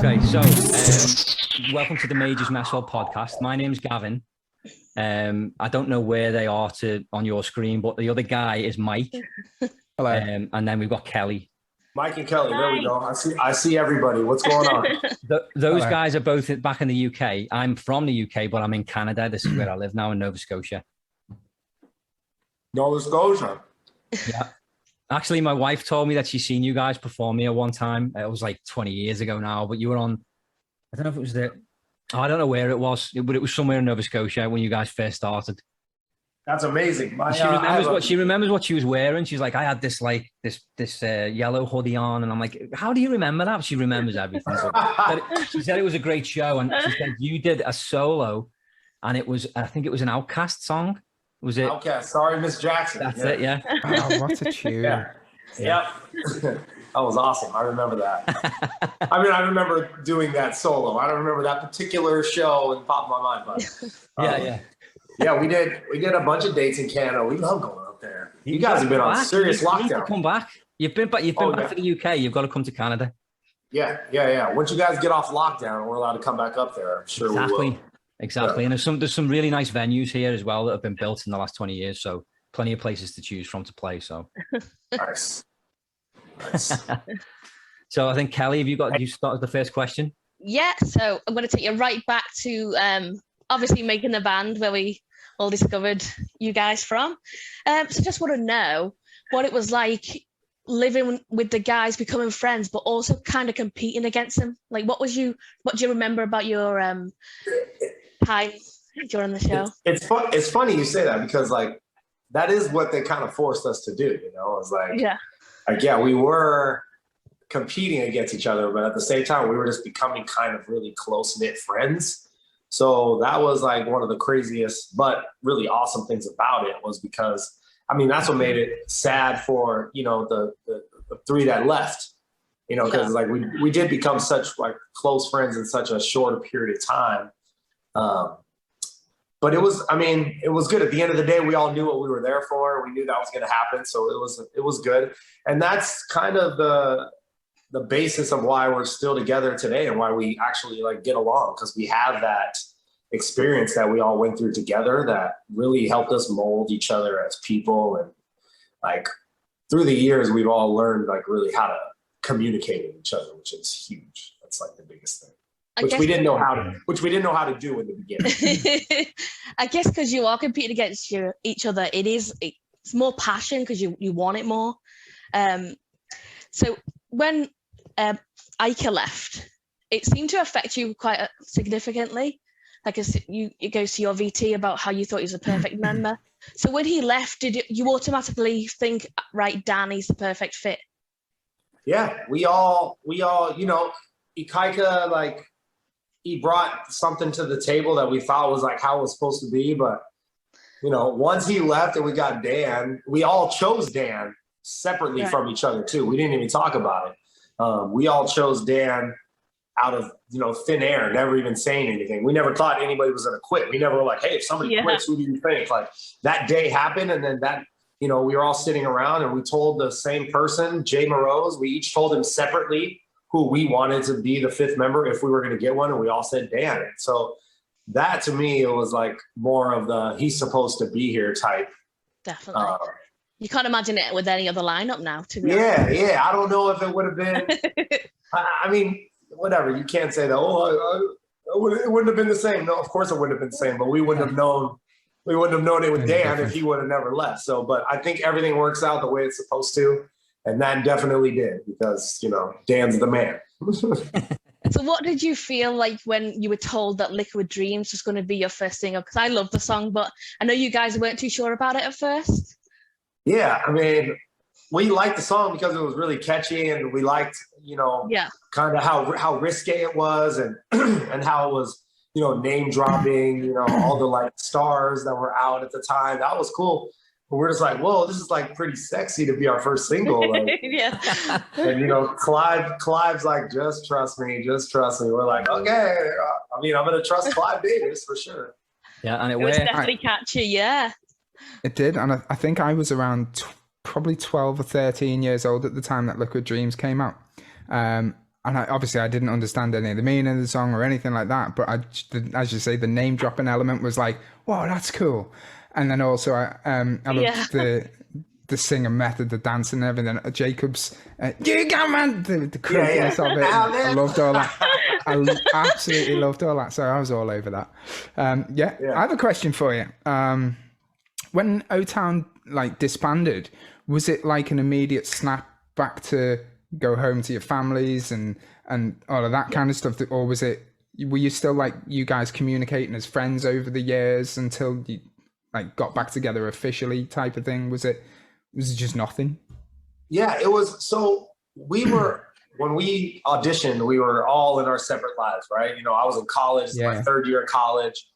Okay, so welcome to the Majors Mess Hall podcast. My name's Gavin. I don't know where they are on your screen, but the other guy is Mike. Hello. And then we've got Kelly. Mike and Kelly, there we go. I see everybody. What's going on? Those guys are both back in the UK. I'm from the UK, but I'm in Canada. This is where I live now, in Nova Scotia. Nova Scotia. Yeah. Actually, my wife told me that she's seen you guys perform here one time. It was like 20 years ago now, but you were on, I don't know if it was I don't know where it was, but it was somewhere in Nova Scotia when you guys first started. That's amazing. She remembers what she was wearing. She's like, I had this yellow hoodie on, and I'm like, how do you remember that? She remembers everything. So she said it was a great show, and she said you did a solo, and I think it was an Outkast song. Was it? Outkast. Sorry, Miss Jackson. That's it. Yeah. Oh, what a tune! Yeah. That was awesome. I remember that. I mean, I remember doing that solo. I don't remember that particular show in the top of my mind, but yeah, we did a bunch of dates in Canada. We love going up there. You guys have been on serious lockdown. You need to come back. You've been back to the UK. You've got to come to Canada. Yeah. Once you guys get off lockdown, we're allowed to come back up there. I'm sure we will. Exactly. Yeah. And there's some really nice venues here as well that have been built in the last 20 years. So plenty of places to choose from to play. So nice. So I think Kelly, you started the first question? Yeah. So I'm going to take you right back to obviously making the band where we all discovered you guys from. So just want to know what it was like living with the guys, becoming friends, but also kind of competing against them. Like, what do you remember about your time during the show? It's funny you say that, because like that is what they kind of forced us to do. You know, it's like we were competing against each other, but at the same time we were just becoming kind of really close-knit friends. So that was like one of the craziest but really awesome things about it, was because I mean that's what made it sad for the three that left. Because like we did become such like close friends in such a short period of time. But it was good. At the end of the day, we all knew what we were there for. We knew that was going to happen. So it was good. And that's kind of the basis of why we're still together today and why we actually like get along, because we have that experience that we all went through together that really helped us mold each other as people. And like through the years, we've all learned like really how to communicate with each other, which is huge. That's like the biggest thing. Which we didn't know how to do in the beginning. I guess because you are competing against each other, it's more passion because you want it more. So when Ika left, it seemed to affect you quite significantly. Like it goes to your VT about how you thought he was a perfect member. So when he left, did you automatically think, right, Danny's the perfect fit? Yeah, we all, Ikaika, like, he brought something to the table that we thought was like how it was supposed to be. But, once he left and we got Dan, we all chose Dan separately from each other too. We didn't even talk about it. We all chose Dan out of, thin air, never even saying anything. We never thought anybody was going to quit. We never were like, hey, if somebody quits, who do you think? Like that day happened. And then that, we were all sitting around and we told the same person, Jay Morose, we each told him separately who we wanted to be the fifth member if we were going to get one. And we all said Dan. So that to me, it was like more of the he's supposed to be here type. Definitely. You can't imagine it with any other lineup now, to be honest. Yeah. I don't know if it would have been, I mean, whatever. You can't say that, it wouldn't have been the same. No, of course it wouldn't have been the same, but we wouldn't have known it with Dan if he would have never left. So, but I think everything works out the way it's supposed to. And that definitely did, because, Dan's the man. So what did you feel like when you were told that Liquid Dreams was going to be your first single? Because I love the song, but I know you guys weren't too sure about it at first. Yeah, I mean, we liked the song because it was really catchy, and we liked, kind of how risque it was, and and how it was, name dropping, all the like stars that were out at the time. That was cool. But we're just like, whoa, this is like pretty sexy to be our first single. Like, yeah. And Clive's like, just trust me. We're like, okay. I mean, I'm gonna trust Clive Davis for sure. Yeah, and it was definitely catchy. Yeah. It did, and I think I was around probably 12 or 13 years old at the time that Liquid Dreams came out. and obviously I didn't understand any of the meaning of the song or anything like that. But as you say, the name dropping element was like, "Wow, that's cool." And then also I loved the singing method, the dancing and everything. Jacob's, you got man, the craziness of it. I loved all that. I absolutely loved all that. So I was all over that. I have a question for you. When OTown like disbanded, was it like an immediate snap back to go home to your families and all of that kind of stuff? Or were you still like you guys communicating as friends over the years until you like got back together officially type of thing? Was it just nothing? Yeah, it was. So we were, when we auditioned, we were all in our separate lives, right? You know, I was in college, my third year of college,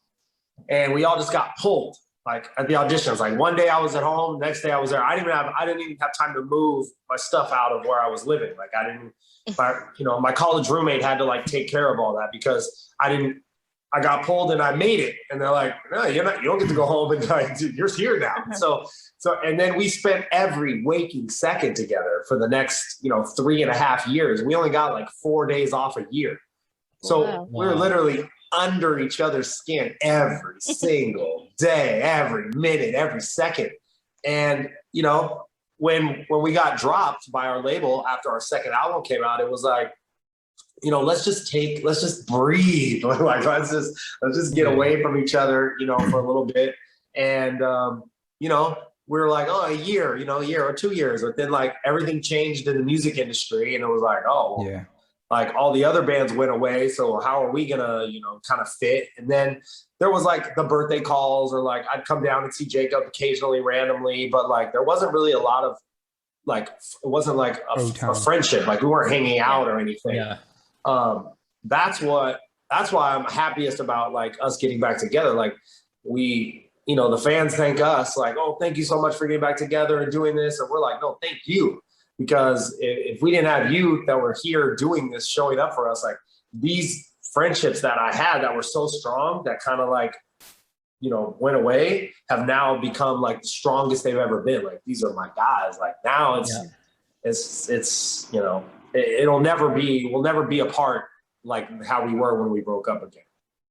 and we all just got pulled. Like at the auditions, like one day I was at home, next day I was there. I didn't even have time to move my stuff out of where I was living. Like my college roommate had to like take care of all that because I got pulled and I made it. And they're like, no, you don't get to go home and like, dude, you're here now. So, and then we spent every waking second together for the next, 3.5 years. We only got like 4 days off a year. So we were literally under each other's skin every single day, every minute, every second. And, when we got dropped by our label after our second album came out, it was like, let's just breathe. Like, let's just get away from each other, for a little bit. And, we were like, oh, a year or 2 years. But then like everything changed in the music industry and it was like, oh, yeah. Like all the other bands went away. So how are we gonna, kind of fit? And then there was like the birthday calls or like I'd come down and see Jacob occasionally randomly, but like there wasn't really a lot of like, it wasn't like a friendship. Like we weren't hanging out or anything. Yeah. That's why I'm happiest about like us getting back together. Like we, the fans thank us like, oh, thank you so much for getting back together and doing this. And we're like, no, thank you. Because if we didn't have you that were here doing this, showing up for us, like these friendships that I had that were so strong that kind of like, went away have now become like the strongest they've ever been. Like, these are my guys. Like now we'll never be apart like how we were when we broke up again.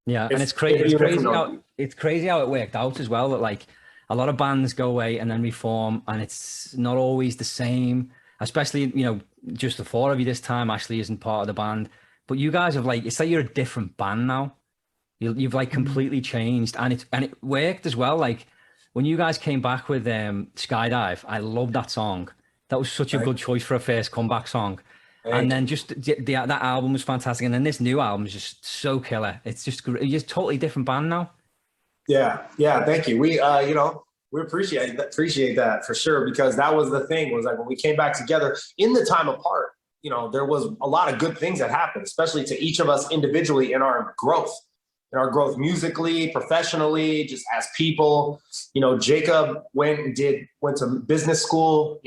Yeah. And it's crazy how it worked out as well, that like a lot of bands go away and then reform and it's not always the same. Especially, just the four of you this time. Ashley isn't part of the band, but you guys have like, it's like you're a different band now. You've like completely changed, and it worked as well. Like when you guys came back with Skydive, I love that song. That was such a good choice for a first comeback song. And then just that album was fantastic, and then this new album is just so killer. It's just you're just totally different band now. Yeah, thank you. We appreciate that for sure, because that was the thing, was like when we came back together in the time apart, there was a lot of good things that happened, especially to each of us individually in our growth musically, professionally, just as people. Jacob went to business school.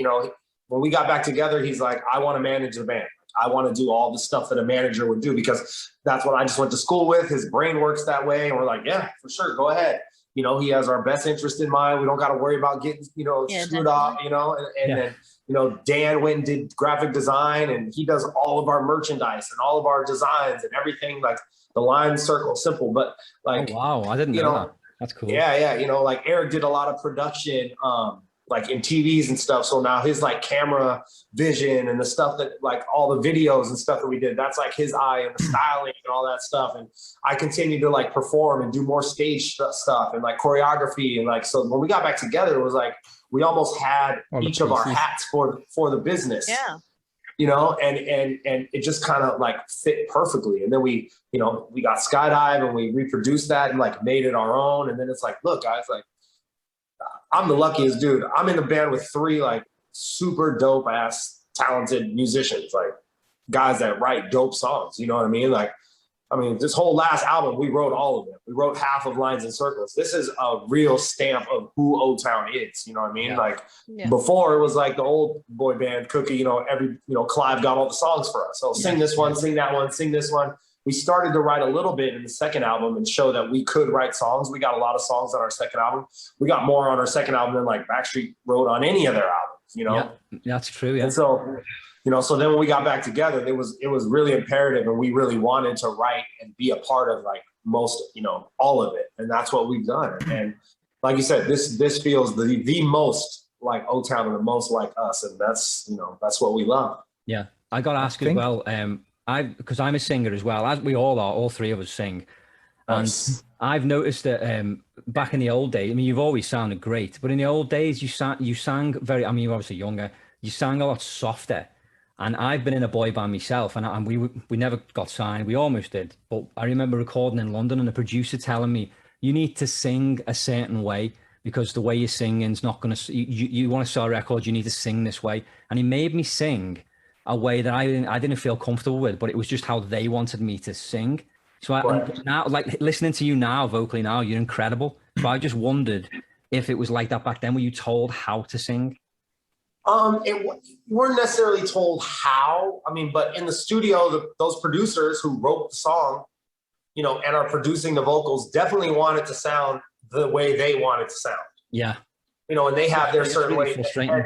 When we got back together, he's like, I want to manage the band. I want to do all the stuff that a manager would do because that's what I just went to school with. His brain works that way. And we're like, yeah, for sure. Go ahead. He has our best interest in mind. We don't got to worry about getting, screwed up, then, Dan went and did graphic design, and he does all of our merchandise and all of our designs and everything, like the line, circle, simple. But like, oh, wow, I didn't know that. That's cool. Yeah. Like Eric did a lot of production, like in TVs and stuff. So now his like camera vision and the stuff that like all the videos and stuff that we did, that's like his eye and the styling and all that stuff. And I continue to like perform and do more stage stuff and like choreography. And like, so when we got back together, it was like, we almost had each of our hats for the business. Yeah. And it just kind of like fit perfectly. And then we got Skydive and we reproduced that and like made it our own. And then it's like, look, guys, like, I'm the luckiest dude. I'm in the band with 3 like super dope ass talented musicians, like guys that write dope songs. You know what I mean? Like, this whole last album, we wrote all of it. We wrote half of Lines and Circles. This is a real stamp of who OTown is. You know what I mean? Yeah. Before it was like the old boy band Cookie, Clive got all the songs for us. So sing this one, sing that one, sing this one. We started to write a little bit in the second album and show that we could write songs. We got a lot of songs on our second album. We got more on our second album than like Backstreet wrote on any of their albums, Yeah, that's true. Yeah. And so So then when we got back together, it was really imperative, and we really wanted to write and be a part of like most, all of it. And that's what we've done. And like you said, this feels the most like OTown and the most like us. And that's what we love. Yeah. I got to ask as well, because I'm a singer as well, as we all are, all three of us sing. And I've noticed that back in the old days, I mean, you've always sounded great, but in the old days, you sang very, I mean, you're obviously younger, you sang a lot softer. And I've been in a boy band myself, and we never got signed. We almost did. But I remember recording in London and the producer telling me, you need to sing a certain way because the way you're singing is not going to, you want to sell records, you need to sing this way. And he made me sing a way that I didn't feel comfortable with, but it was just how they wanted me to sing. So now, like listening to you now, vocally now, you're incredible. So I just wondered if it was like that back then. Were you told how to sing? You weren't necessarily told how. I mean, but in the studio, those producers who wrote the song, and are producing the vocals definitely want it to sound the way they want it to sound. Yeah. And they have their certain really way.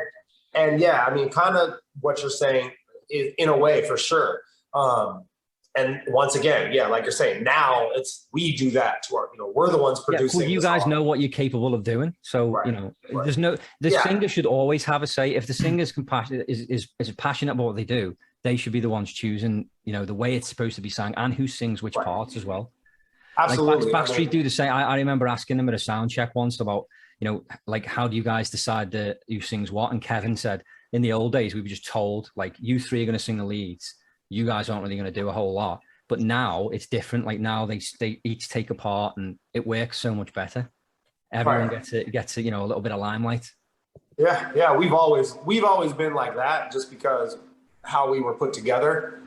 And yeah, I mean, kind of what you're saying is in a way for sure. And once again, yeah, like you're saying, now we do that to our, we're the ones producing. Well, you guys know what you're capable of doing. So, there's the singer should always have a say. If the singer's compassionate, is passionate about what they do, they should be the ones choosing, the way it's supposed to be sung and who sings which parts as well. Absolutely. Like Backstreet do the same. I remember asking them at a sound check once about, like, how do you guys decide who sings what? And Kevin said, in the old days, we were just told, like, you three are going to sing the leads. You guys aren't really going to do a whole lot. But now it's different. Like now they each take a part and it works so much better. Everyone gets a little bit of limelight. Yeah. We've always been like that just because how we were put together.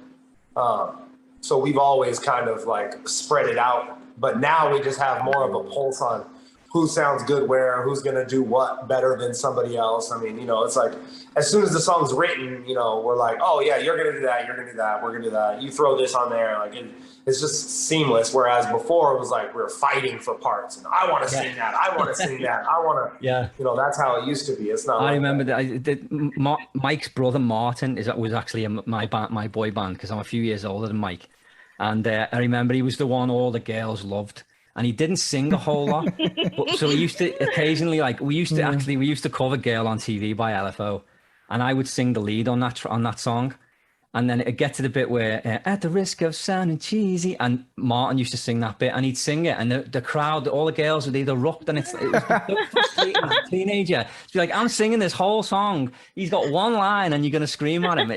So we've always kind of like spread it out. But now we just have more of a pulse on who sounds good where, who's going to do what better than somebody else. I mean, it's like as soon as the song's written, we're like, oh yeah, you're going to do that. You're going to do that. We're going to do that. You throw this on there. Like it's just seamless. Whereas before it was like, we were fighting for parts and I want to sing that. I want to sing that. I want to, that's how it used to be. It's not. I remember that Mike's brother, Martin, was actually my boy band because I'm a few years older than Mike. And I remember he was the one all the girls loved. And he didn't sing a whole lot, but so we used to occasionally, like we used to cover "Girl on TV" by LFO, and I would sing the lead on that song, and then it'd get to the bit where "At the risk of sounding cheesy," and Martin used to sing that bit, and he'd sing it, and the crowd, all the girls would either erupt, and it was so frustrating as a teenager to be like, "I'm singing this whole song, he's got one line, and you're gonna scream at him."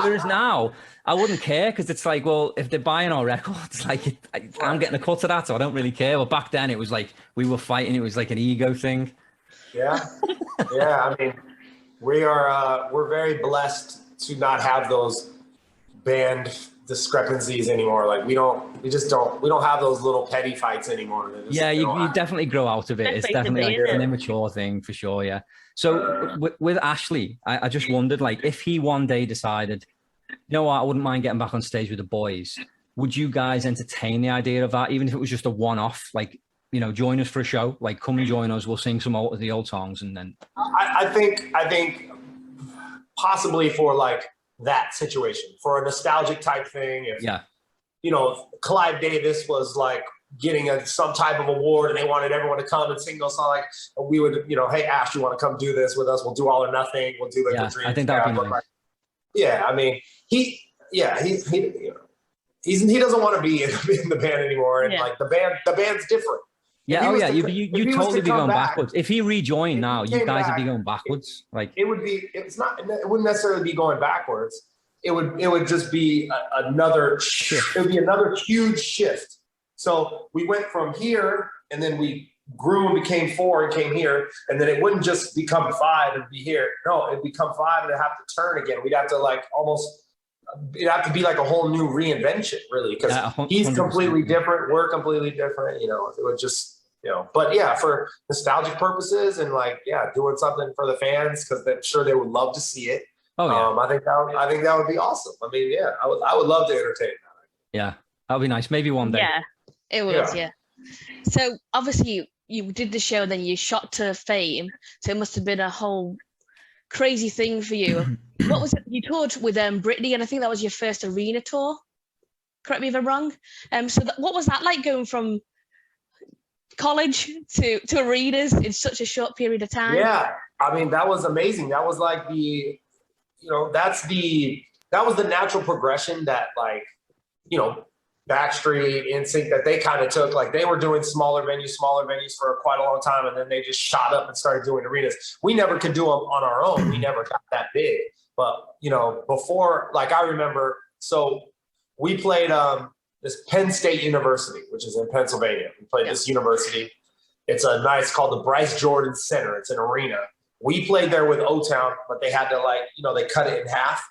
Whereas now, I wouldn't care because it's like, well, if they're buying our records, like I'm getting a cut of that, so I don't really care. But back then, it was like we were fighting. It was like an ego thing. Yeah. I mean, we're very blessed to not have those band discrepancies anymore. Like we don't have those little petty fights anymore. You definitely grow out of it. It's definitely like an immature thing for sure. Yeah. So with Ashley, I just wondered, like, if he one day decided, you know what, I wouldn't mind getting back on stage with the boys. Would you guys entertain the idea of that, even if it was just a one-off? Like, join us for a show. Like, come and join us. We'll sing some of the old songs, and then. I think possibly for like that situation, for a nostalgic type thing. If, Clive Davis was like getting some type of award, and they wanted everyone to come and sing those songs, like we would, hey Ash, you want to come do this with us? We'll do All or Nothing. We'll do like the Dream. I think that'd be nice. Yeah, I mean, he doesn't want to be in the band anymore, and like the band's different. Yeah, you totally be going backwards. If he rejoined now, you guys would be going backwards. It wouldn't necessarily be going backwards. It would just be another shift. It would be another huge shift. So we went from here, and then we grew and became 4 and came here, and then it wouldn't just become 5 and be here. No, it'd become 5 and it'd have to turn again. We'd have to it'd have to be like a whole new reinvention, really, because he's completely different. We're completely different. It would just, but yeah, for nostalgic purposes and doing something for the fans, because I'm sure they would love to see it. Oh yeah. I think that would be awesome. I mean, yeah, I would love to entertain that. Yeah, that would be nice. Maybe one day. Yeah, it would. Yeah. So obviously you did the show, then you shot to fame. So it must have been a whole crazy thing for you. What was it? You toured with Britney, and I think that was your first arena tour. Correct me if I'm wrong. So what was that like, going from college to arenas in such a short period of time? Yeah, I mean, that was amazing. That was like that was the natural progression that, like, Backstreet, NSYNC, that they kind of took. Like, they were doing smaller venues for quite a long time, and then they just shot up and started doing arenas. We never could do them on our own. We never got that big. But, before, like, I remember, so we played this Penn State University, which is in Pennsylvania. We played this university. It's called the Bryce Jordan Center. It's an arena. We played there with OTown, but they had to, like, they cut it in half.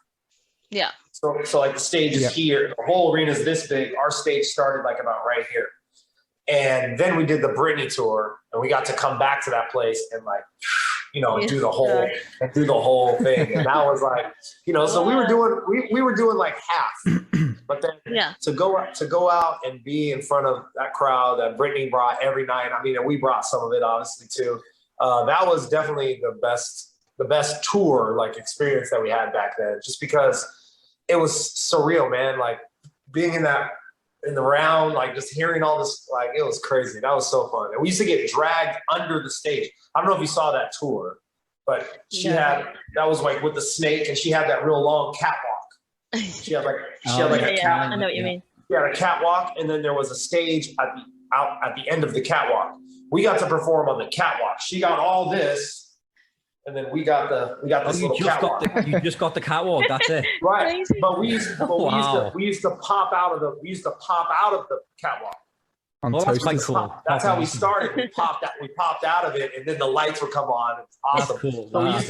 Yeah. So like the stage is here. The whole arena is this big. Our stage started like about right here. And then we did the Britney tour, and we got to come back to that place and, like, do the whole thing. And that was like, so we were doing like half. But then to go out and be in front of that crowd that Britney brought every night. I mean, and we brought some of it obviously too. That was definitely the best tour, like, experience that we had back then, just because it was surreal, man. Like, being in the round, like, just hearing all this, like, it was crazy. That was so fun. And we used to get dragged under the stage. I don't know if you saw that tour, but that was like with the snake, and she had that real long catwalk. She had a cat. I know what you mean. She had a catwalk, and then there was a stage at the end of the catwalk. We got to perform on the catwalk. She got all this, and then we got this little catwalk. You just got the catwalk. That's it. Right. Crazy. But we used to pop out of the catwalk. That's quite cool. That's how we started. We popped out of it, and then the lights would come on. It's awesome. That's cool. So we used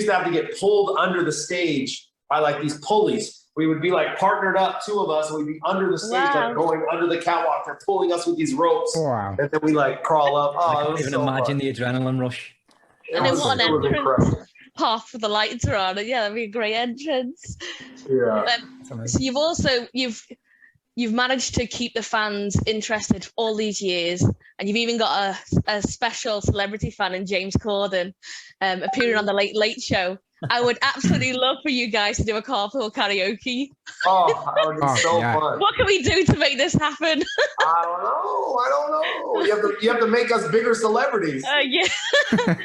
to have to get pulled under the stage by, like, these pulleys. We would be, like, partnered up, two of us, and we'd be under the stage, like, going under the catwalk. They're pulling us with these ropes. Wow. And then we, like, crawl up. Oh, I can't even imagine the adrenaline rush. And then what an entrance. Half of the lights are on. Yeah, that'd be a great entrance. Yeah. So you've managed to keep the fans interested all these years, and you've even got a special celebrity fan in James Corden, appearing on the Late Late Show. I would absolutely love for you guys to do a carpool karaoke. Oh, that would be so fun. What can we do to make this happen? I don't know. You have to make us bigger celebrities.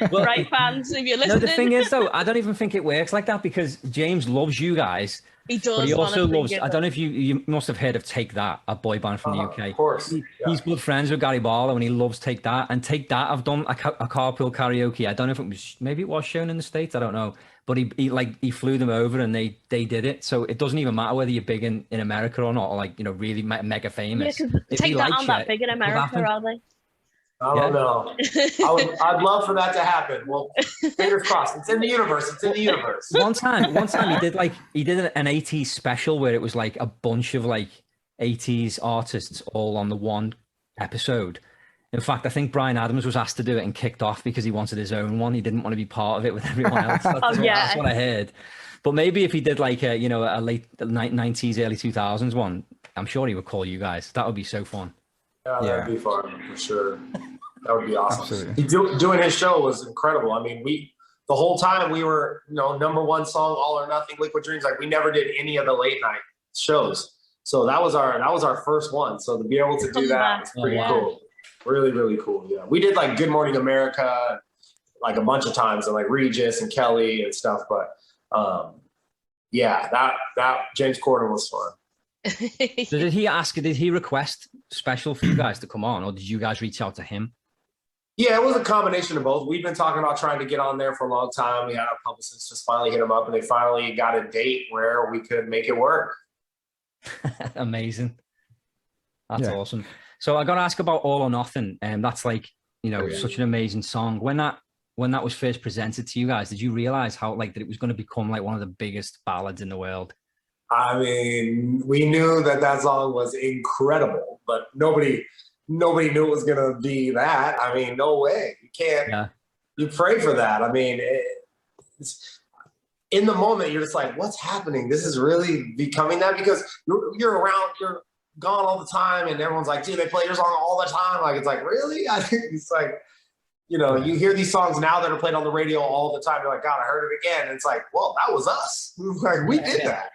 Right, fans, if you're listening. No, the thing is, though, I don't even think it works like that, because James loves you guys. He does. But he also loves, I don't know if you must have heard of Take That, a boy band from the UK. Of course. He's good friends with Gary Barlow, and he loves Take That. And Take That, I've done a carpool karaoke. I don't know if maybe it was shown in the States, I don't know. But he flew them over, and they did it. So it doesn't even matter whether you're big in America or not, or, like, really mega famous. Yeah, because Take That aren't that big in America, are they? I don't know. I'd love for that to happen. Well, fingers crossed. It's in the universe. One time he did an 80s special where it was like a bunch of, like, 80s artists all on the one episode. In fact, I think Bryan Adams was asked to do it and kicked off because he wanted his own one. He didn't want to be part of it with everyone else. That's what I heard. But maybe if he did, like, a late 90s, early 2000s one, I'm sure he would call you guys. That would be so fun. Yeah, that'd be fun for sure. That would be awesome. Absolutely. Doing his show was incredible. I mean, the whole time we were, number one song, All or Nothing, Liquid Dreams. Like, we never did any of the late night shows. So that was our first one. So to be able to do that was pretty cool. Really, really cool. Yeah. We did, like, Good Morning America, like, a bunch of times, and, like, Regis and Kelly and stuff. But that James Corden was fun. So did he request special for you guys to come on, or did you guys reach out to him? Yeah, it was a combination of both. We've been talking about trying to get on there for a long time. We had our publicists just finally hit him up, and they finally got a date where we could make it work. Amazing. That's awesome. So I got to ask about All or Nothing, and that's, like, such an amazing song. When that was first presented to you guys, did you realize how, like, that it was going to become, like, one of the biggest ballads in the world? I mean, we knew that song was incredible, but nobody knew it was going to be that. I mean, no way. You can't. Yeah. You pray for that. I mean, it's, in the moment, you're just like, what's happening? This is really becoming that, because you're around, you're gone all the time, and everyone's like, dude, they play your song all the time. Like, it's like, really? I think it's like, you know, you hear these songs now that are played on the radio all the time. You're like, God, I heard it again. And it's like, well, that was us. Like, we did that.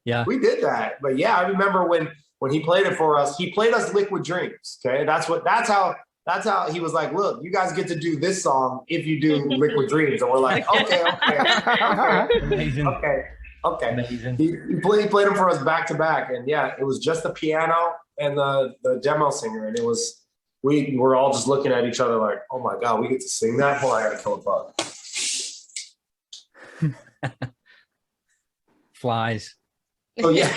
Yeah, we did that. But yeah, I remember when he played it for us, he played us Liquid Dreams. Okay. That's how he was like, look, you guys get to do this song if you do Liquid Dreams. And we're like, okay. amazing. Okay. Amazing. He played them for us back to back. And yeah, it was just the piano and the demo singer. And it was, we were all just looking at each other like, oh my God, we get to sing that? Hold on, I gotta kill a bug. Flies. Oh yeah.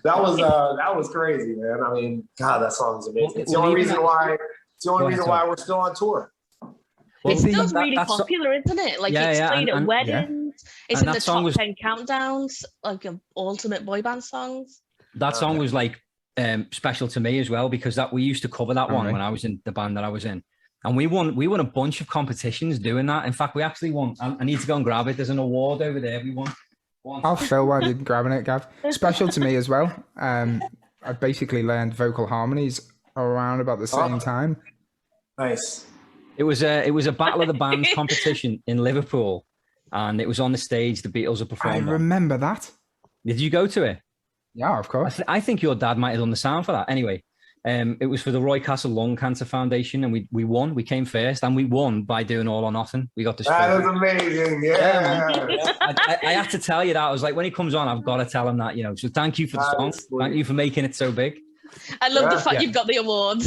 That was crazy, man. I mean, God, that song's amazing. It's the only reason why we're still on tour. It's still really popular, isn't it? Like it's played at weddings. It's in the top 10 countdowns, like of ultimate boy band songs. That song was like special to me as well, because we used to cover that one when I was in the band that I was in, and we won a bunch of competitions doing that. In fact, we actually won. I need to go and grab it. There's an award over there. We won. I'll fill while you're grabbing it, Gav. Special to me as well. I basically learned vocal harmonies around about the same time. Nice. It was a Battle of the Bands competition in Liverpool, and it was on the stage the Beatles had performed. I remember that. Did you go to it? Yeah, of course. I think your dad might have done the sound for that. Anyway, it was for the Roy Castle Lung Cancer Foundation, and we won. We came first, and we won by doing All or Nothing. We got the. That is amazing. Yeah. I have to tell you that. I was like, when he comes on, I've got to tell him that. You know. So thank you for the song. Thank you for making it so big. I love the fact you've got the award.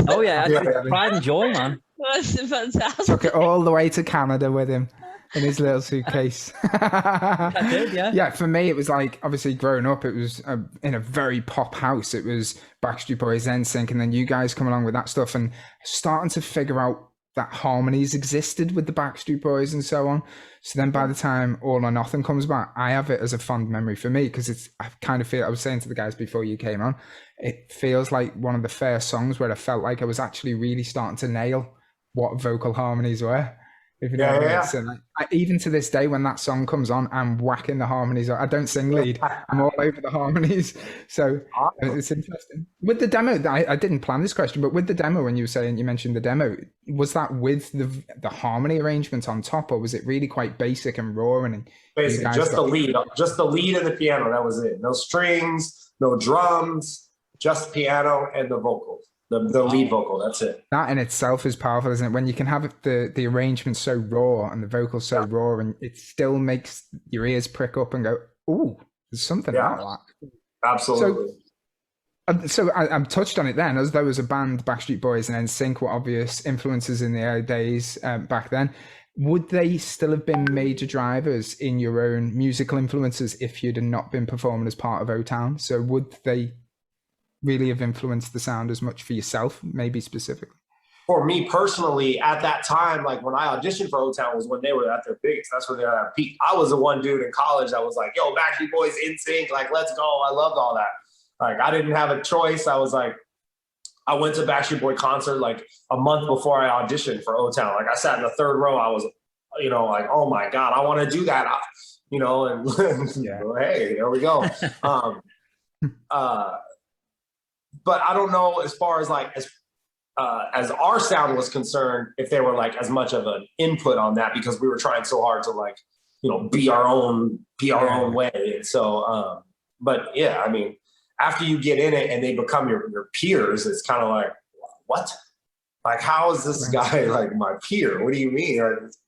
Oh yeah, pride and joy, man. That's fantastic. Took it all the way to Canada with him in his little suitcase. I did, yeah. Yeah, for me, it was like, obviously growing up, it was in a very pop house. It was Backstreet Boys, NSYNC, and then you guys come along with that stuff and starting to figure out that harmonies existed with the Backstreet Boys and so on. So then by the time All or Nothing comes back, I have it as a fond memory for me, because I kind of feel, I was saying to the guys before you came on, it feels like one of the first songs where I felt like I was actually really starting to nail what vocal harmonies were. If you know what I mean. So even to this day, when that song comes on, I'm whacking the harmonies. I don't sing lead. I'm all over the harmonies. So it's interesting. With the demo, I didn't plan this question, but with the demo, when you mentioned the demo, was that with the harmony arrangement on top, or was it really quite basic and raw? And basic, just the lead and the piano. That was it. No strings, no drums, just piano and the vocals. The lead vocal, that's it. That in itself is powerful, isn't it? When you can have the arrangement so raw and the vocals so raw, and it still makes your ears prick up and go, "Ooh, there's something about that." Absolutely. So I'm touched on it then, as there was a band, Backstreet Boys and NSYNC were obvious influences in the early days back then. Would they still have been major drivers in your own musical influences if you'd not been performing as part of OTown? So would they really have influenced the sound as much for yourself, maybe specifically? For me personally, at that time, like when I auditioned for OTown was when they were at their biggest. That's when they were at peak. I was the one dude in college that was like, yo, Backstreet Boys, NSYNC, like, let's go. I loved all that. Like, I didn't have a choice. I was like, I went to Backstreet Boy concert like a month before I auditioned for OTown. Like, I sat in the third row. I was, like, oh my God, I want to do that. And hey, there we go. But I don't know as far as like as our sound was concerned, if they were like as much of an input on that, because we were trying so hard to like, be our own way. And so, but yeah, I mean, after you get in it and they become your peers, it's kind of like, what? Like, how is this guy like my peer? What do you mean?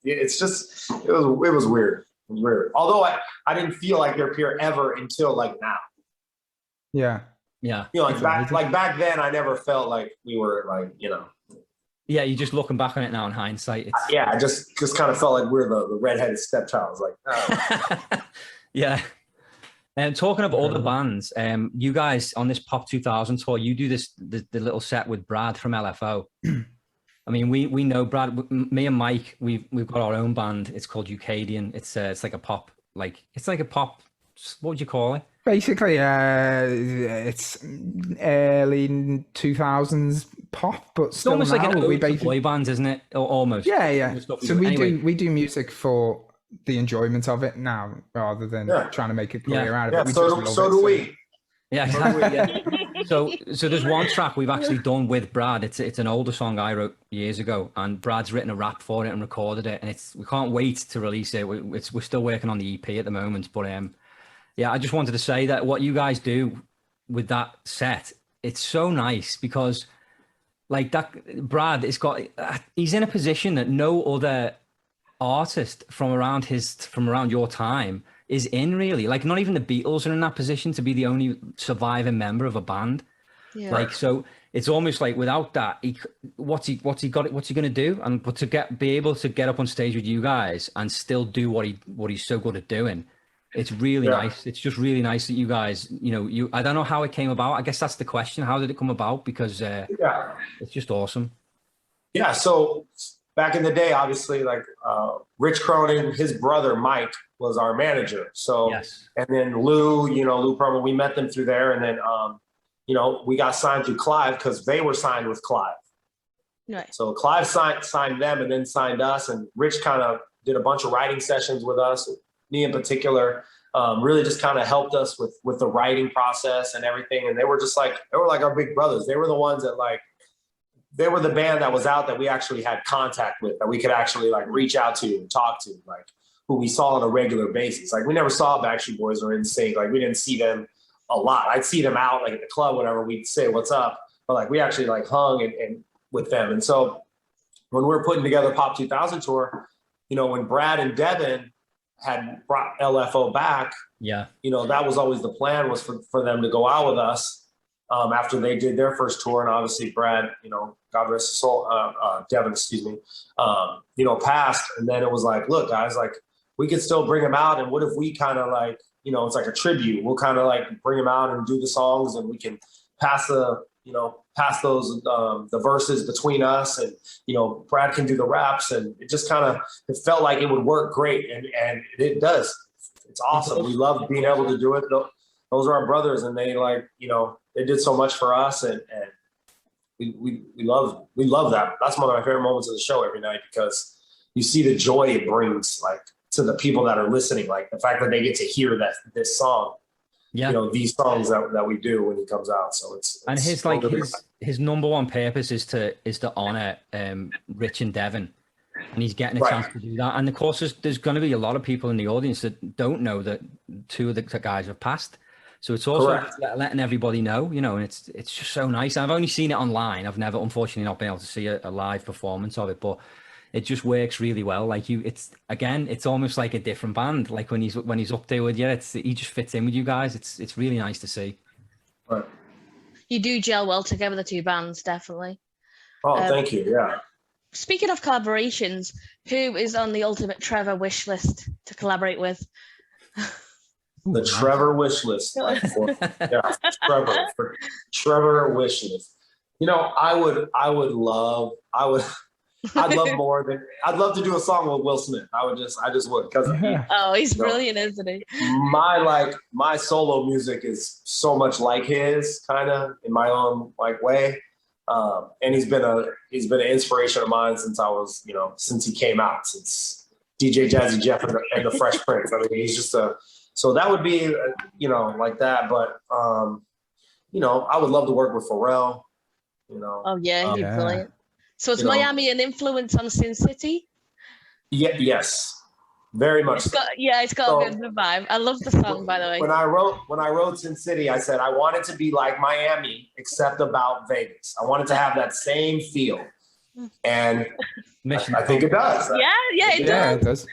It's just, it was weird. It was weird. Although I didn't feel like their peer ever until like now. Yeah. Yeah. Back then, I never felt like we were like, Yeah, you're just looking back on it now in hindsight. I just kind of felt like we're the redheaded stepchild. Like, oh. Yeah. And talking of other bands, you guys on this Pop 2000 tour, you do the little set with Brad from LFO. I mean, we know Brad. Me and Mike, we've got our own band. It's called Eucadian. It's like a pop, it's like a pop. What would you call it? Basically, it's early 2000s pop, but still almost now, like an boy band, isn't it? Almost. Yeah. So we do music for the enjoyment of it now, rather than trying to make a career out of it. So do we. Yeah, exactly. So there's one track we've actually done with Brad. It's an older song I wrote years ago, and Brad's written a rap for it and recorded it, and we can't wait to release it. We're still working on the EP at the moment, but yeah, I just wanted to say that what you guys do with that set, it's so nice because like that Brad he's in a position that no other artist from around your time is in, really. Like not even the Beatles are in that position to be the only surviving member of a band. Yeah. Like, so it's almost like without that, what's he going to do? But to be able to get up on stage with you guys and still do what he's so good at doing, it's really nice. It's just really nice that you guys, I don't know how it came about. I guess that's the question. How did it come about? Because it's just awesome. Yeah. So back in the day, obviously, like Rich Cronin, his brother Mike was our manager. So, and then Lou Pearlman, we met them through there, and then we got signed through Clive because they were signed with Clive. Right. So Clive signed them and then signed us, and Rich kind of did a bunch of writing sessions with us. Me in particular, really just kind of helped us with the writing process and everything. And they were like our big brothers. They were the ones that they were the band that was out that we actually had contact with, that we could actually like reach out to and talk to, like who we saw on a regular basis. Like we never saw Backstreet Boys or NSYNC. Like we didn't see them a lot. I'd see them out like at the club, whatever, we'd say what's up, but like we actually like hung and with them. And so when we were putting together Pop 2000 tour, when Brad and Devin had brought LFO back, that was always the plan, was for them to go out with us after they did their first tour. And obviously Brad, God rest his soul, Devin, excuse me, passed. And then it was like, look, guys, like we could still bring him out. And what if we kind of like, it's like a tribute. We'll kind of like bring him out and do the songs, and we can pass those, the verses between us, and, Brad can do the raps, and it just it felt like it would work great. And it does. It's awesome. We love being able to do it. Those are our brothers, and they they did so much for us, and we love that. That's one of my favorite moments of the show every night, because you see the joy it brings, like, to the people that are listening, like the fact that they get to hear this song, these songs that we do when he comes out. So it's his number one purpose is to honor Rich and Devin, and he's getting a chance to do that. And of course, there's going to be a lot of people in the audience that don't know that two of the guys have passed. So it's also letting everybody know, and it's just so nice. I've only seen it online. I've never, unfortunately, not been able to see a live performance of it, but it just works really well. Like it's almost like a different band. Like when he's up there with you, he just fits in with you guys. It's really nice to see. Right. You do gel well together, the two bands, definitely. Oh, thank you. Yeah. Speaking of collaborations, who is on the ultimate Trevor wish list to collaborate with? The Trevor wish list. Trevor wish list. I'd love to do a song with Will Smith. I just would, because he's brilliant, isn't he? My solo music is so much like his, kind of in my own way. And he's been an inspiration of mine since since he came out, since DJ Jazzy Jeff and the Fresh Prince. I mean, he's just so that would be, like that. But, I would love to work with Pharrell, Oh yeah, he's brilliant. So it's Miami an influence on Sin City? Yeah, yes, very much. It's got a bit of a vibe. I love the song, by the way. When I wrote Sin City, I said I want it to be like Miami, except about Vegas. I want it to have that same feel, and I think it does. It does.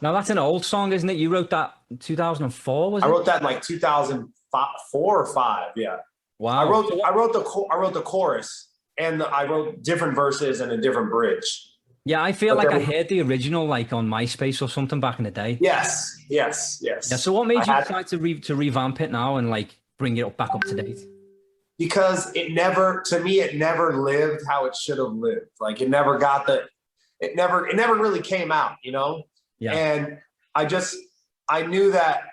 Now that's an old song, isn't it? You wrote that in 2004, was it? I wrote that in like 2004 or 5. Yeah. Wow. I wrote the chorus. And I wrote different verses and a different bridge. Yeah, I feel like I heard the original like on MySpace or something back in the day. Yes. Yeah. So what made you decide to revamp it now and like bring it back up to date? Because it never lived how it should have lived. Like it never really came out, Yeah. And I knew that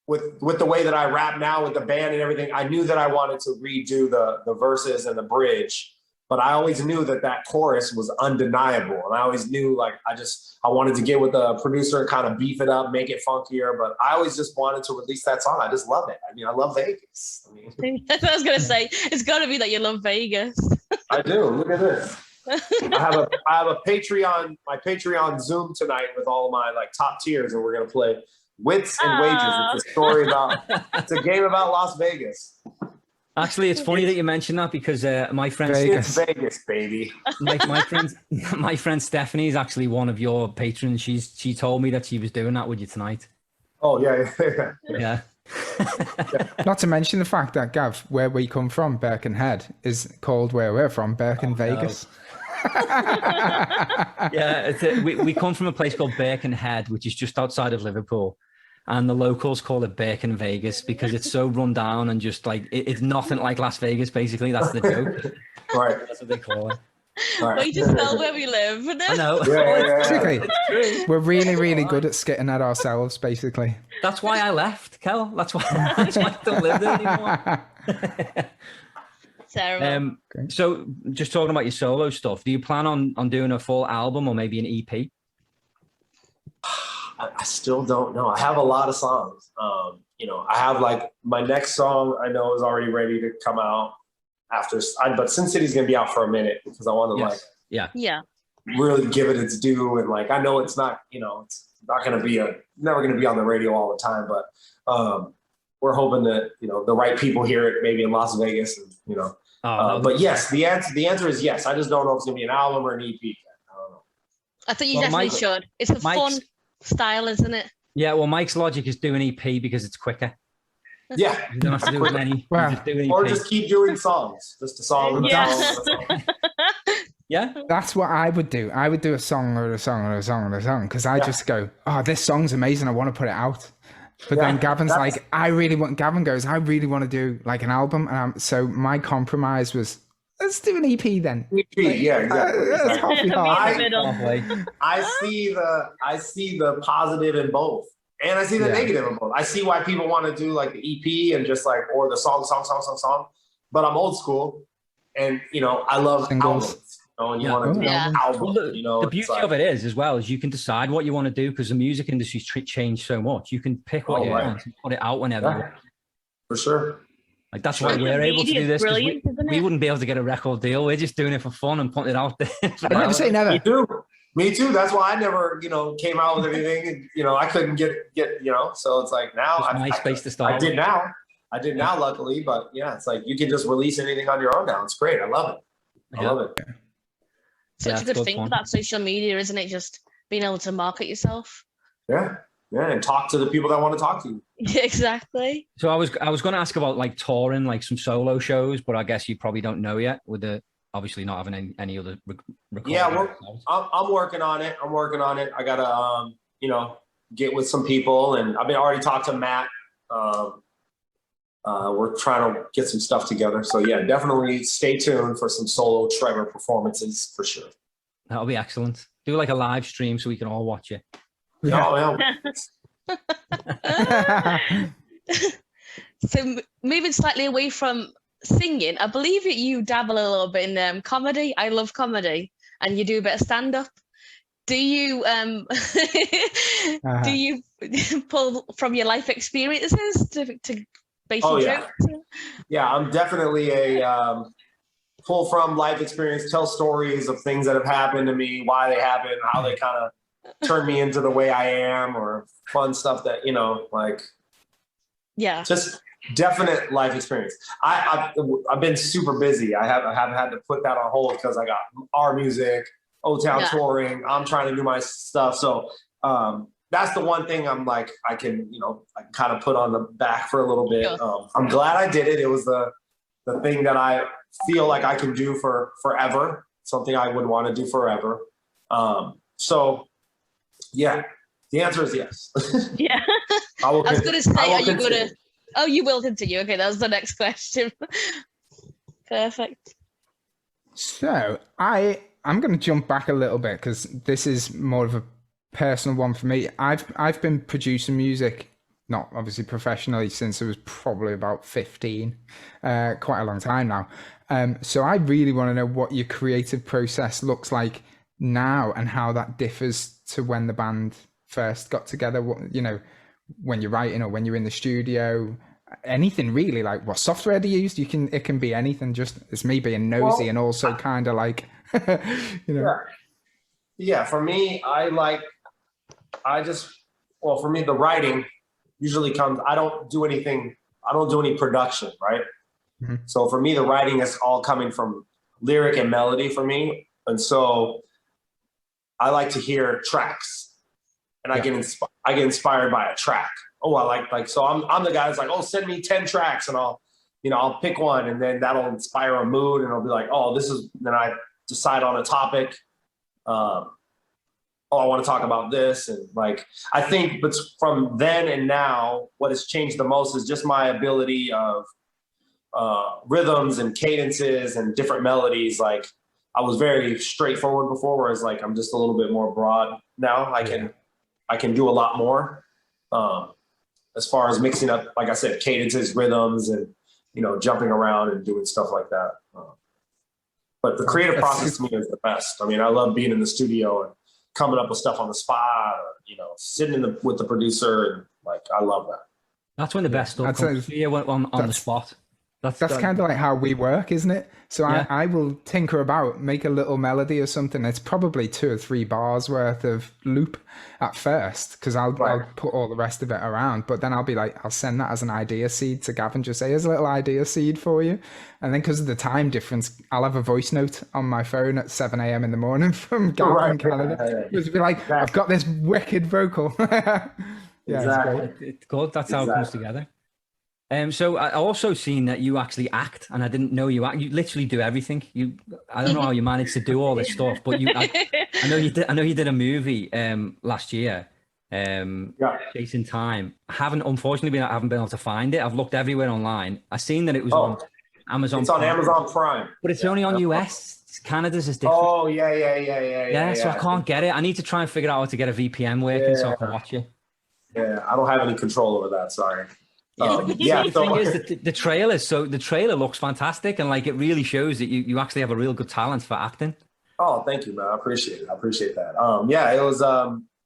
with the way that I rap now with the band and everything, I knew that I wanted to redo the verses and the bridge But I always knew that chorus was undeniable. And I always knew like, I wanted to get with the producer and kind of beef it up, make it funkier. But I always just wanted to release that song. I just love it. I mean, I love Vegas. I mean, That's what I was going to say. It's got to be that you love Vegas. I do. Look at this. I have a Patreon, my Patreon Zoom tonight with all of my like top tiers, and we're going to play Wits and Wages. It's a story about, it's a game about Las Vegas. Actually, it's funny that you mentioned that because my friend It's Vegas, baby. my friend Stephanie is actually one of your patrons. She told me that she was doing that with you tonight. Oh yeah. Yeah. Not to mention the fact that, Gav, where we come from, Birkenhead, is called where we're from, Vegas. Yeah, we come from a place called Birkenhead, which is just outside of Liverpool. And the locals call it Birken Vegas because it's so run down and just like it's nothing like Las Vegas. Basically, that's the joke. Right. That's what they call it. Right. Way to spell where we live. I know. Basically, we're really, really good at skitting at ourselves. Basically, that's why I left, Kel. That's why I don't live there anymore. Terrible. So, just talking about your solo stuff, do you plan on doing a full album or maybe an EP? I still don't know. I have a lot of songs. I have like my next song I know is already ready to come out after, but Sin City's gonna be out for a minute because I want to Yeah. really give it its due. And like, I know it's not, it's not gonna be never gonna be on the radio all the time, but we're hoping that, the right people hear it maybe in Las Vegas and, but yes, the answer is yes. I just don't know if it's gonna be an album or an EP. I don't know. I think you definitely should. It's a fun style, isn't it? Yeah, well, Mike's logic is do an EP because it's quicker. Yeah. You don't have to do as many. Wow. Just do an EP. Or just keep doing songs. Just a song. Yeah. That's what I would do. I would do a song or a song or a song or a song because I just go, oh, this song's amazing. I want to put it out. But then Gavin's like, Gavin goes, I really want to do like an album. So my compromise was, let's do an EP then. EP, yeah, exactly. That's halfway hard. I see the positive in both. And I see the negative in both. I see why people want to do like the EP and just like, or the song. But I'm old school and, I love Singles. albums. And you want to do an album, Well, the beauty of it is as well is you can decide what you want to do because the music industry's changed so much. You can pick what you want and put it out whenever you want. For sure. Like that's why we're able to do this. We wouldn't be able to get a record deal. We're just doing it for fun and putting it out there. Never say never. Me too. That's why I never, came out with anything. I couldn't get. So it's like now I space to start. I did now, luckily. But yeah, it's like you can just release anything on your own now. It's great. I love it. I love it. Such a good thing about social media, isn't it? Just being able to market yourself. Yeah, and talk to the people that want to talk to you. Yeah, exactly. So I was going to ask about like touring, like some solo shows, but I guess you probably don't know yet with the obviously not having any other recording. Yeah, I'm working on it. I gotta get with some people, and I've been already talked to Matt. We're trying to get some stuff together. So yeah, definitely stay tuned for some solo Trevor performances for sure. That'll be excellent. Do like a live stream so we can all watch it. Yeah. So moving slightly away from singing, I believe that you dabble a little bit in comedy. I love comedy, and you do a bit of stand-up. Do you do you pull from your life experiences to base your jokes? Yeah, I'm definitely a pull from life experience, tell stories of things that have happened to me, why they happened, how they kind of turned me into the way I am, or fun stuff that just definite life experience. I've been super busy. I haven't had to put that on hold because I got our music, OTown touring. I'm trying to do my stuff. So that's the one thing I'm like, I can kind of put on the back for a little bit. I'm glad I did it. It was the thing that I feel like I can do for forever, something I would want to do forever. So yeah, the answer is yes. Yeah. I was going to say, are you going to, you will continue. Okay. That was the next question. Perfect. So I'm going to jump back a little bit because this is more of a personal one for me. I've been producing music, not obviously professionally, since I was probably about 15, quite a long time now. So I really want to know what your creative process looks like now and how that differs to when the band first got together. What, you know, when you're writing or when you're in the studio, anything really, like what software do you use? It can be anything. Just it's me being nosy and also kind of like, you know. Yeah. For me, for me, the writing usually comes, I don't do any production, right? Mm-hmm. So for me, the writing is all coming from lyric and melody for me. And so I like to hear tracks, and I get inspired by a track. Oh, I like, so I'm the guy that's like, oh, send me 10 tracks and I'll pick one, and then that'll inspire a mood, and I'll be like, oh, then I decide on a topic. I want to talk about this. And like, I think, but from then and now, what has changed the most is just my ability of rhythms and cadences and different melodies. Like, I was very straightforward before, whereas like I'm just a little bit more broad now. I can do a lot more as far as mixing up, like I said, cadences, rhythms, and jumping around and doing stuff like that. But the creative process to me is the best. I mean, I love being in the studio and coming up with stuff on the spot, or sitting with the producer, and like I love that. That's when the best stuff comes to you on the spot. That's kind of like how we work, isn't it? So I will tinker about, make a little melody or something. It's probably 2 or 3 bars worth of loop at first, because I'll put all the rest of it around. But then I'll be like, I'll send that as an idea seed to Gavin, just say, here's a little idea seed for you. And then because of the time difference, I'll have a voice note on my phone at 7 a.m. in the morning from Gavin in Canada. It'll be like, I've got this wicked vocal. Exactly. It's good. That's how it comes together. So I also seen that you actually act, and I didn't know you act. You literally do everything. I don't know how you managed to do all this stuff, but I know you did. I know you did a movie last year, Chasing Time. I haven't been able to find it. I've looked everywhere online. I seen that it was on Amazon. It's on Amazon Prime, but it's only on US. Canada's is different. Oh yeah. So I can't get it. I need to try and figure out how to get a VPN working so I can watch it. Yeah, I don't have any control over that. Sorry. The thing is that the trailer. So the trailer looks fantastic, and like it really shows that you actually have a real good talent for acting. Oh, thank you, man. I appreciate it. I appreciate that. It was.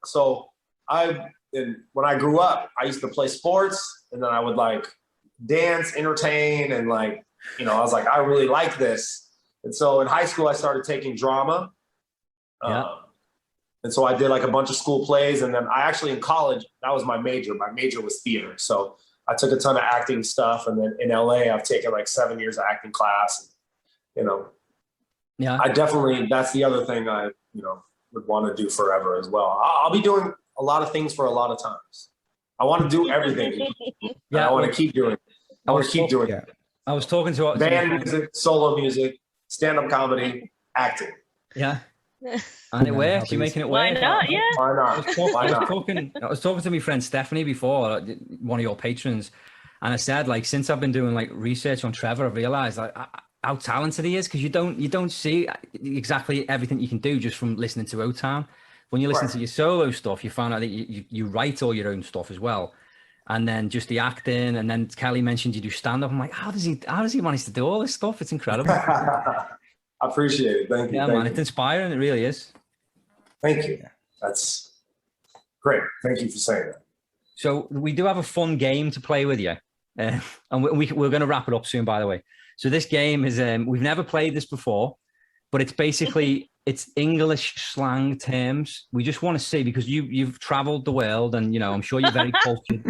So when I grew up, I used to play sports, and then I would like dance, entertain, and like I was like, I really like this. And so in high school, I started taking drama. And so I did like a bunch of school plays, and then I actually in college, that was my major. My major was theater, so I took a ton of acting stuff, and then in LA, I've taken like 7 years of acting class. I definitely, that's the other thing I, would want to do forever as well. I'll be doing a lot of things for a lot of times. I want to do everything. I want to keep doing it. I want to keep doing it. I was talking to band music, solo music, stand-up comedy, acting. Yeah. And it works. You're making it work. Why not? Yeah. Why not? I was talking to my friend Stephanie before, one of your patrons, and I said, like, since I've been doing like research on Trevor, I've realized like how talented he is, because you don't see exactly everything you can do just from listening to OTown. When you listen to your solo stuff, you find out that you write all your own stuff as well, and then just the acting. And then Kelly mentioned you do stand up. I'm like, how does he manage to do all this stuff? It's incredible. I appreciate it. Thank you. Yeah, man, it's inspiring. It really is. Thank you. That's great. Thank you for saying that. So we do have a fun game to play with you, and we're going to wrap it up soon, by the way. So this game is we've never played this before, but it's basically it's English slang terms. We just want to see, because you've traveled the world, and I'm sure you're very cultured.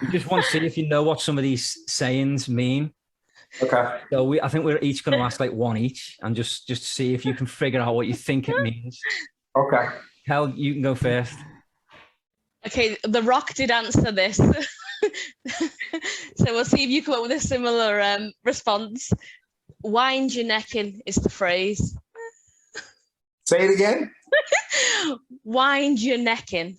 We just want to see if you know what some of these sayings mean. Okay. So I think we're each going to ask like one each, and just see if you can figure out what you think it means. Okay. Hell, you can go first. Okay, The Rock did answer this. So we'll see if you come up with a similar response. Wind your neck in is the phrase. Say it again. Wind your neck in.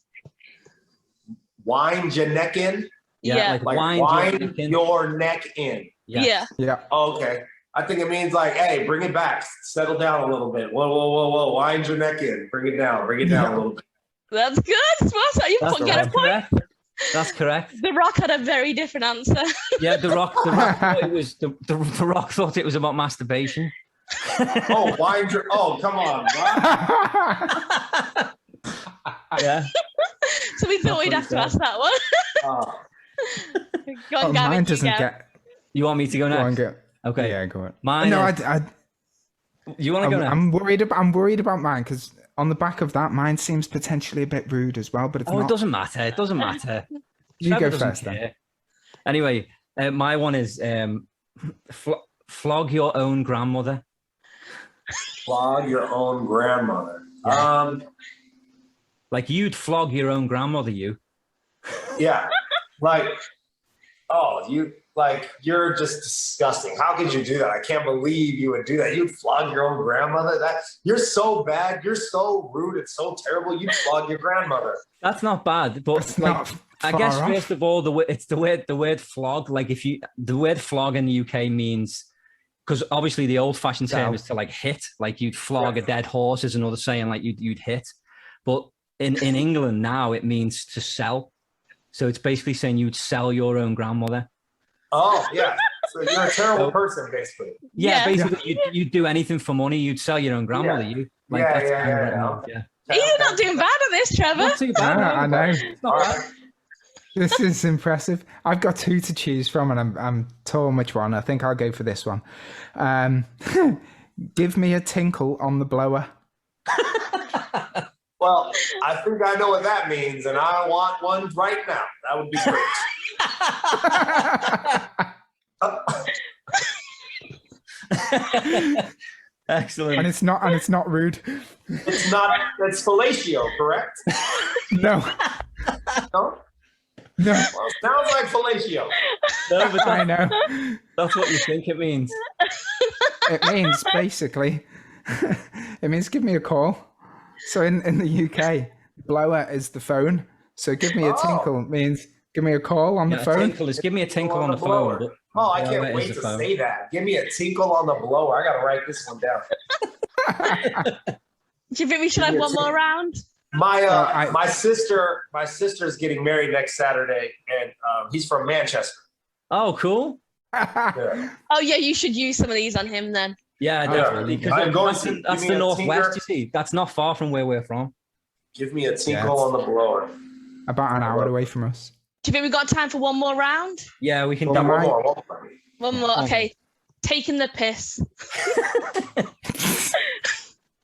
Wind your neck in? Yeah. Like wind your neck in. Yes. Yeah. Okay. I think it means like, hey, bring it back. Settle down a little bit. Whoa. Wind your neck in. Bring it down a little bit. That's good. You get a point. That's correct. The Rock had a very different answer. Yeah, the Rock thought it was the Rock thought it was about masturbation. Oh, wine drink. Oh, come on. Yeah. So we thought we'd have to ask that one. Go on, Gavin, mine you doesn't go. get. You want me to go Go on, next? go. Okay. Yeah, go on. Mine. No, is- you want to go next? I'm worried about mine because on the back of that, mine seems potentially a bit rude as well. But it's Oh, not. it doesn't matter. It doesn't matter. You Trevor go doesn't first then. care. Anyway, my one is flog your own grandmother. Flog your own grandmother. Like you'd flog your own grandmother, you. Yeah. Like, you're just disgusting. How could you do that? I can't believe you would do that. You'd flog your own grandmother. You're so bad. You're so rude. It's so terrible. You'd flog your grandmother. That's not bad, but It's like not I far guess off. first of all, the word flog. Like the word flog in the UK means, because obviously the old fashioned term is to like hit, like you'd flog a dead horse is another saying, like you'd hit. But in England now it means to sell. So it's basically saying you'd sell your own grandmother. Oh, yeah. So you're a terrible person, basically. Yeah, Yeah. basically you'd do anything for money. You'd sell your own grandmother. Yeah. You like Yeah, that's yeah, kind of yeah, written yeah. off, yeah. You're not doing bad at this, Trevor. Not too bad. Yeah, I know. It's not All bad. right. This is impressive. I've got two to choose from, and I'm torn which one. I think I'll go for this one. Give me a tinkle on the blower. Well, I think I know what that means, and I want one right now. That would be great. Excellent. And it's not rude. It's fellatio, correct? No, No? no. Well, sounds like fellatio. No, but I that, know. that's what you think it means. It means basically, it means give me a call. So in the UK, blower is the phone. So give me a tinkle means give me a call on the Yeah, phone. tinkle is give me a tinkle on the blower. phone. Oh, I blower can't wait is to the phone. say that. Give me a tinkle on the blower. I got to write this one down. Do you think we should have one more round? My sister's getting married next Saturday, and he's from Manchester. Oh, cool. Yeah. Oh yeah, you should use some of these on him then. Yeah, Yeah. definitely. Because I'm going that's, to that's give me the a northwest. tinker. You see, that's not far from where we're from. Give me a tinkle Yes. on the blower. About an hour away from us. Do you think we've got time for one more round? Yeah, we can. Well, do One my- more. One more. One more. Okay. Taking the piss.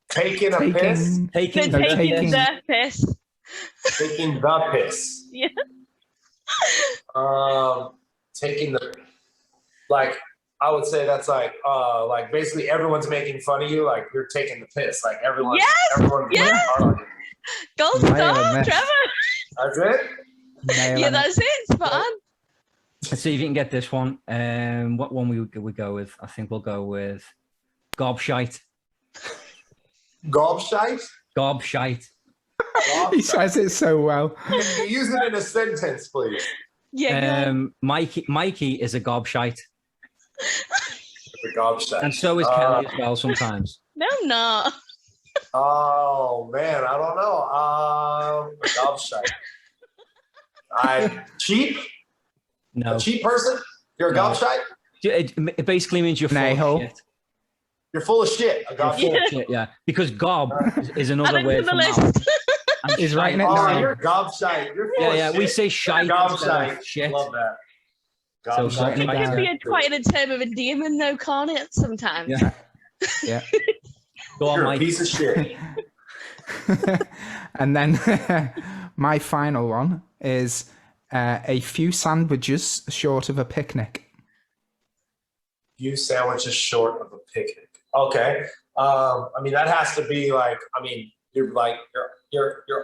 Taking a piss. taking No, Taking taking- the piss. Taking the piss. Yeah. Taking the, like, I would say that's like basically everyone's making fun of you, like you're taking the piss, like everyone's Yes! hard on you. Gold Nailed star, it. Trevor. That's it. Yeah, that's it. Spot on. Let's see if you can get this one. What one we go with? I think we'll go with Gobshite. Gobshite. Gobshite. He says it so well. Can you use it in a sentence, please? Yeah. Mikey is a gobshite, The gobshite. and so is Kelly as well sometimes. No, I'm not. Oh man, I don't know. Gobshite. Cheap? No, A cheap person? You're a No. gobshite? it basically means you're full Nay-ho. of shit. You're full of shit. A You're gobshite. full of shit, yeah. Because gob is Add another it to word the for list. mouth. And He's shite- writing it Oh, down. you're a gobshite. You're full Yeah, of yeah. shit. We say shite You're a instead gobshite. of shit. Love that. So Gobshite. writing it It can down. be quite a term of endearment, though, can't it? Sometimes. Yeah. Yeah. Go on, You're a Mike. piece of shit. And then my final one is a few sandwiches short of a picnic. Few sandwiches short of a picnic. Okay. I mean, that has to be like, I mean, you're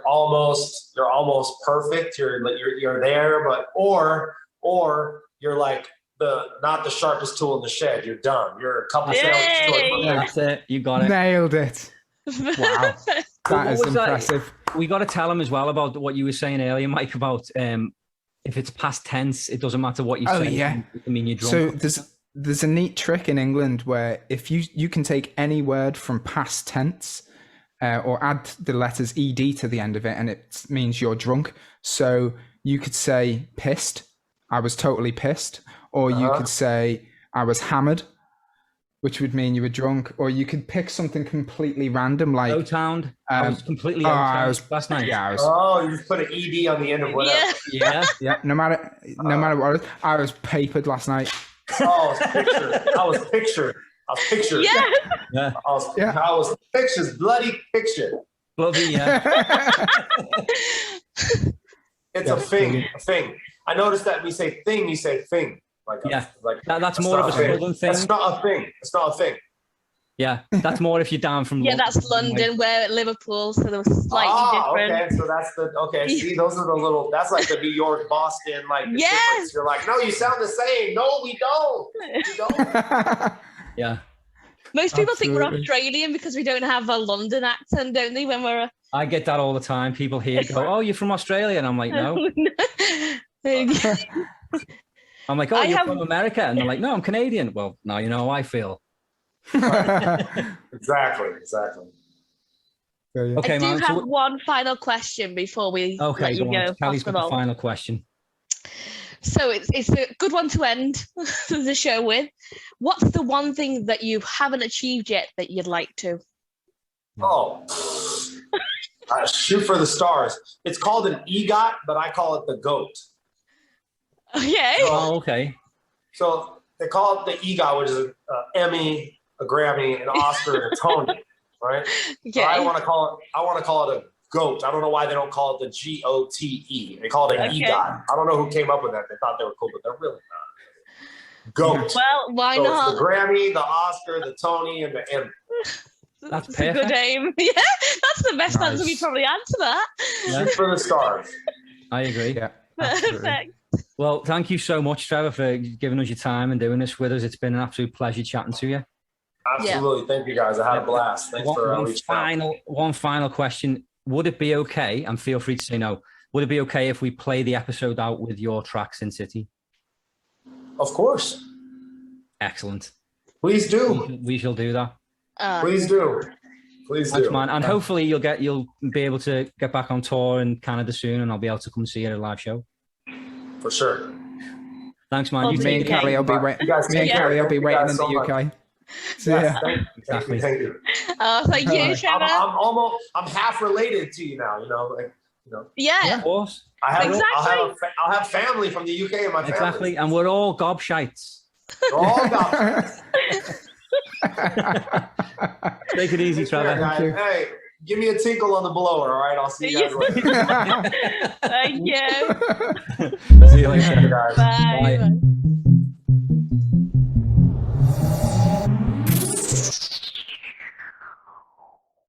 almost perfect. You're there, but or you're like not the sharpest tool in the shed. You're done. You're a couple sandwiches short. Yay! From Yeah, that's it. You got it. Nailed it. Wow. But That what is was that? impressive. We got to tell him as well about what you were saying earlier, Mike, about if it's past tense, it doesn't matter what you Oh, say. yeah. I mean, you're drunk. So there's a neat trick in England where if you can take any word from past tense or add the letters ed to the end of it, and it means you're drunk. So you could say pissed. I was totally pissed. Or you could say I was hammered, which would mean you were drunk. Or you could pick something completely random like OTown. I was completely O-towned last night. Yeah, you just put an ED on the end of whatever. Yeah. No matter what. I was papered last night. Oh, I was pictured. Yeah. I was pictures, bloody picture. Bloody, yeah. It's a thing. I noticed that when you say thing, you say thing. That's more of a southern thing. That's not a thing. It's not a thing. Yeah, that's more if you're down from Yeah, that's London. We're at Liverpool, so they're slightly different. Okay, so that's see, those are the little, that's like the New York, Boston, like the difference. You're like, no, you sound the same. No, we don't. We don't. Yeah. Most people think we're Australian because we don't have a London accent, don't they? When we're I get that all the time. People here go, "Oh, you're from Australia," and I'm like, "No." I'm like, "Oh, you're from America," and they're like, "No, I'm Canadian." Well, now you know how I feel. Exactly. Okay, I do have one final question before we let you go. Kelly's got the final question. So it's a good one to end the show with. What's the one thing that you haven't achieved yet that you'd like to? Oh, shoot for the stars. It's called an EGOT, but I call it the GOAT. Okay. Okay. So they call it the EGOT, which is an Emmy, a Grammy, an Oscar, and a Tony, right? Okay. So I want to call it a GOAT. I don't know why they don't call it the GOTE. They call it an EGOT. I don't know who came up with that. They thought they were cool, but they're really not. GOAT. Well, why not? It's the Grammy, the Oscar, the Tony, and the Emmy. That's a good aim. Yeah, that's the best answer we probably had to that. Shoot for the stars. I agree. Yeah. Perfect. Well, thank you so much, Trevor, for giving us your time and doing this with us. It's been an absolute pleasure chatting to you. Absolutely. Thank you, guys. I had a blast. Thanks for reaching out. One final question. Would it be okay, and feel free to say no, would it be okay if we play the episode out with your track, Sin City? Of course. Excellent. Please do. We shall do that. Please do. Thanks, man. And hopefully you'll be able to get back on tour in Canada soon, and I'll be able to come see you at a live show. For sure. Thanks, man. Me and Kelly will be waiting. In the UK. So, Thank you. Oh, thank you, Trevor. I'm half related to you now. Yeah. Of course. I'll have family from the UK in my family. Exactly, and we're all gobshites. We're all gobshites. Take it easy, Trevor. Hey, give me a tinkle on the blower, all right? I'll see you guys later. Thank you. See you later, guys. Bye. Bye.